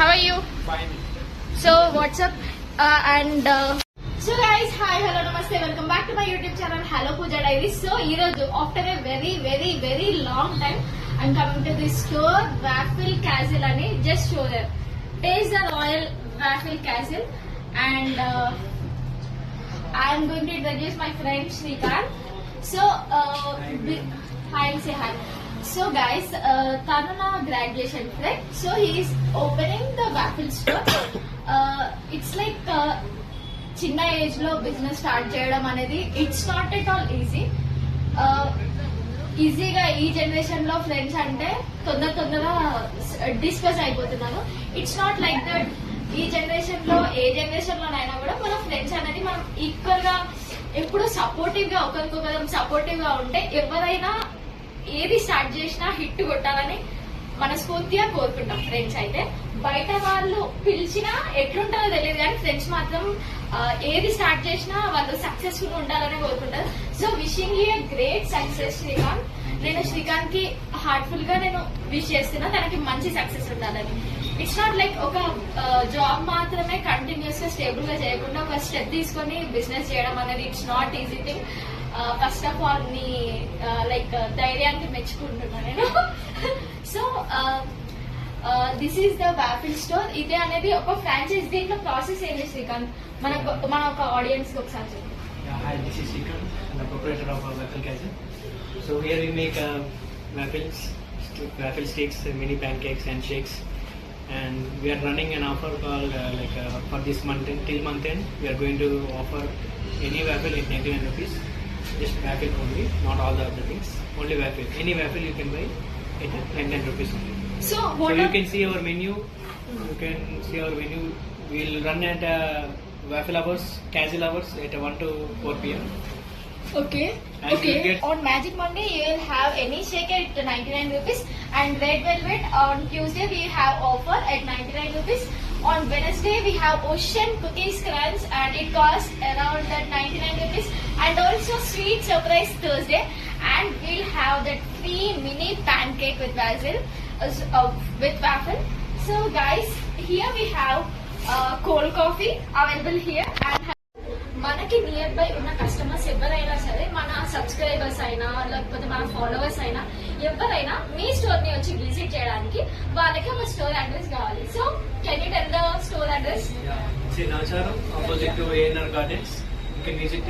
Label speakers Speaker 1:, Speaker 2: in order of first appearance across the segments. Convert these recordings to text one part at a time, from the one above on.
Speaker 1: How are you?
Speaker 2: Fine.
Speaker 1: So what's up? So guys, hi, hello, namaste, welcome back to my YouTube channel, Hello Pooja Diaries. So after a very long time, I'm coming to this store, Waffle Castle ani. Just show there. Taste the Royal Waffle Castle, and I'm going to introduce my friend Shrikant. So hi, say hi. So guys, tanu na graduation friend. So he is opening the waffle store. It's like చిన్న age లో business start చేయడం అనేది it's not at all ఈజీగా ఈ generation లో friends అంటే తొందరగా discuss అయిపోతున్నారు. It's not like that. ఈ జనరేషన్ లో ఏ జనరేషన్ లోనైనా కూడా మన ఫ్రెండ్స్ అనేది మనం ఈక్వల్ గా ఎప్పుడు సపోర్టివ్ గా ఒకరికొకరం సపోర్టివ్ గా ఉంటే ఎవరైనా ఏది స్టార్ట్ చేసినా హిట్ కొట్టాలని మనస్ఫూర్తిగా కోరుకుంటాం. ఫ్రెండ్స్ అయితే బయట వాళ్ళు పిలిచినా ఎట్లుంటారో తెలియదు, కానీ ఫ్రెండ్స్ మాత్రం ఏది స్టార్ట్ చేసినా వాళ్ళు సక్సెస్ఫుల్ ఉండాలని కోరుకుంటారు. So wishing you a great success Srikanth. నేను శ్రీకాంత్ కి హార్ట్ఫుల్ గా నేను విష్ చేస్తున్నా, తనకి మంచి సక్సెస్ ఉండాలని. ఇట్స్ నాట్ లైక్ ఒక జాబ్ మాత్రమే కంటిన్యూస్ గా స్టేబుల్ గా చేయకుండా ఒక స్టెప్ తీసుకొని బిజినెస్ చేయడం అనేది it's not easy thing. First of all నీ లైక్ ధైర్యానికి మెచ్చుకుంటున్నా నేను. So this is the waffle store. ఇదే అనేది ఒక ఫ్రాంచైజ్. దీంట్లో ప్రాసెస్ ఏంటి శ్రీకాంత్, మన ఒక ఆడియన్స్ కి ఒకసారి చెప్పండి.
Speaker 2: Hi, this is Shrikant, the proprietor of Waffle Castle. So here we make waffle sticks, mini pancakes and shakes. And we are running an offer called for this month till month end. We are going to offer any waffle at 99 rupees. Just waffle only, not all the other things. Only waffle. Any waffle you can buy at 99 rupees only.
Speaker 1: So
Speaker 2: you can see our menu. You can see our menu. We'll run at waffle hours, casual hours at 1 to 4 p.m.
Speaker 1: Okay.
Speaker 2: And
Speaker 1: Okay.
Speaker 2: you
Speaker 1: On Magic Monday, you will have any shake at 99 rupees, and Red Velvet on Tuesday we have offer at 99 rupees. On Wednesday we have Ocean Cookies Crunch, and it costs around that 99 rupees. And also Sweet Surprise Thursday, and we'll have that free mini pancake with basil, with waffle. So guys, here we have cold coffee available here, and మనకి near by ఉన్న customers ఎవరైనా సరే, మన subscribers అయినా లేకపోతే మన followers అయినా ఎవరైనా మీ స్టోర్ ని వచ్చి విజిట్ చేయడానికి వాళ్ళకి ఒక స్టోర్ అడ్రస్ కావాలి. So can you tell the store address?
Speaker 2: It's in Acharam, opposite to A&R Gardens. You can visit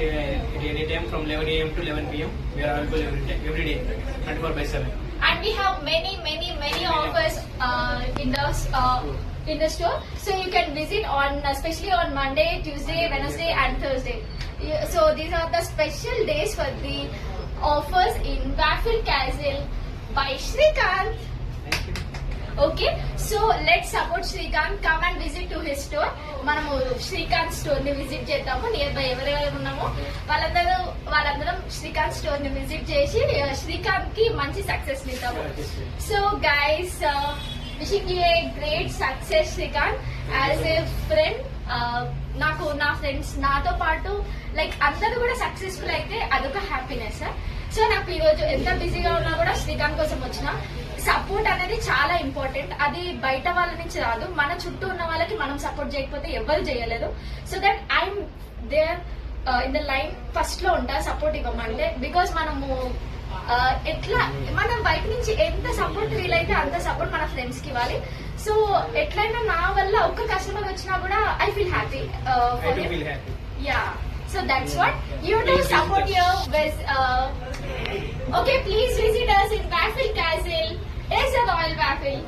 Speaker 2: any time from 11 a.m. to 11 p.m. We are available every day, 24/7.
Speaker 1: And we have many offers in the store, so you can visit on especially on Monday, Tuesday, Wednesday and Thursday. So these are the special days for the offers in Waffle Castle by Shrikant.
Speaker 2: Thank you.
Speaker 1: Okay, so let's support Shrikant. Come and visit to his store. మనము Srikanth store ని visit చేద్దాము. Near by ఎవరెవరు ఉన్నామో వాళ్ళందరం Srikanth store ని visit చేసి శ్రీకాంత్ కి మంచి సక్సెస్ ఇద్దాము. So guys, wishing you a great success Srikanth. As a friend, నాకు నా ఫ్రెండ్స్ నాతో పాటు లైక్ అందరూ కూడా సక్సెస్ఫుల్ అయితే అదొక హ్యాపీనెస్. సో నాకు ఈరోజు ఎంత బిజీగా ఉన్నా కూడా శ్రీకాంత్ కోసం వచ్చిన. సపోర్ట్ అనేది చాలా ఇంపార్టెంట్. అది బయట వాళ్ళ నుంచి రాదు, మన చుట్టూ ఉన్న వాళ్ళకి మనం సపోర్ట్ చేయకపోతే ఎవరు చేయలేరు. So that I'm there in the line first లో ఉంటా సపోర్ట్ ఇవ్వమంటే. బికాస్ మనము ఎట్లా మనం బయట నుంచి ఎంత సపోర్ట్ వీలైతే అంత సపోర్ట్ మన ఫ్రెండ్స్ కి ఇవ్వాలి. సో ఎట్లయినా నా వల్ల ఒక్క కస్టమర్ వచ్చినా కూడా I feel happy.
Speaker 2: I do feel happy.
Speaker 1: Yeah, so that's what you do. Support your best. Okay, please visit us in Waffle Castle. It's a Royal Waffle.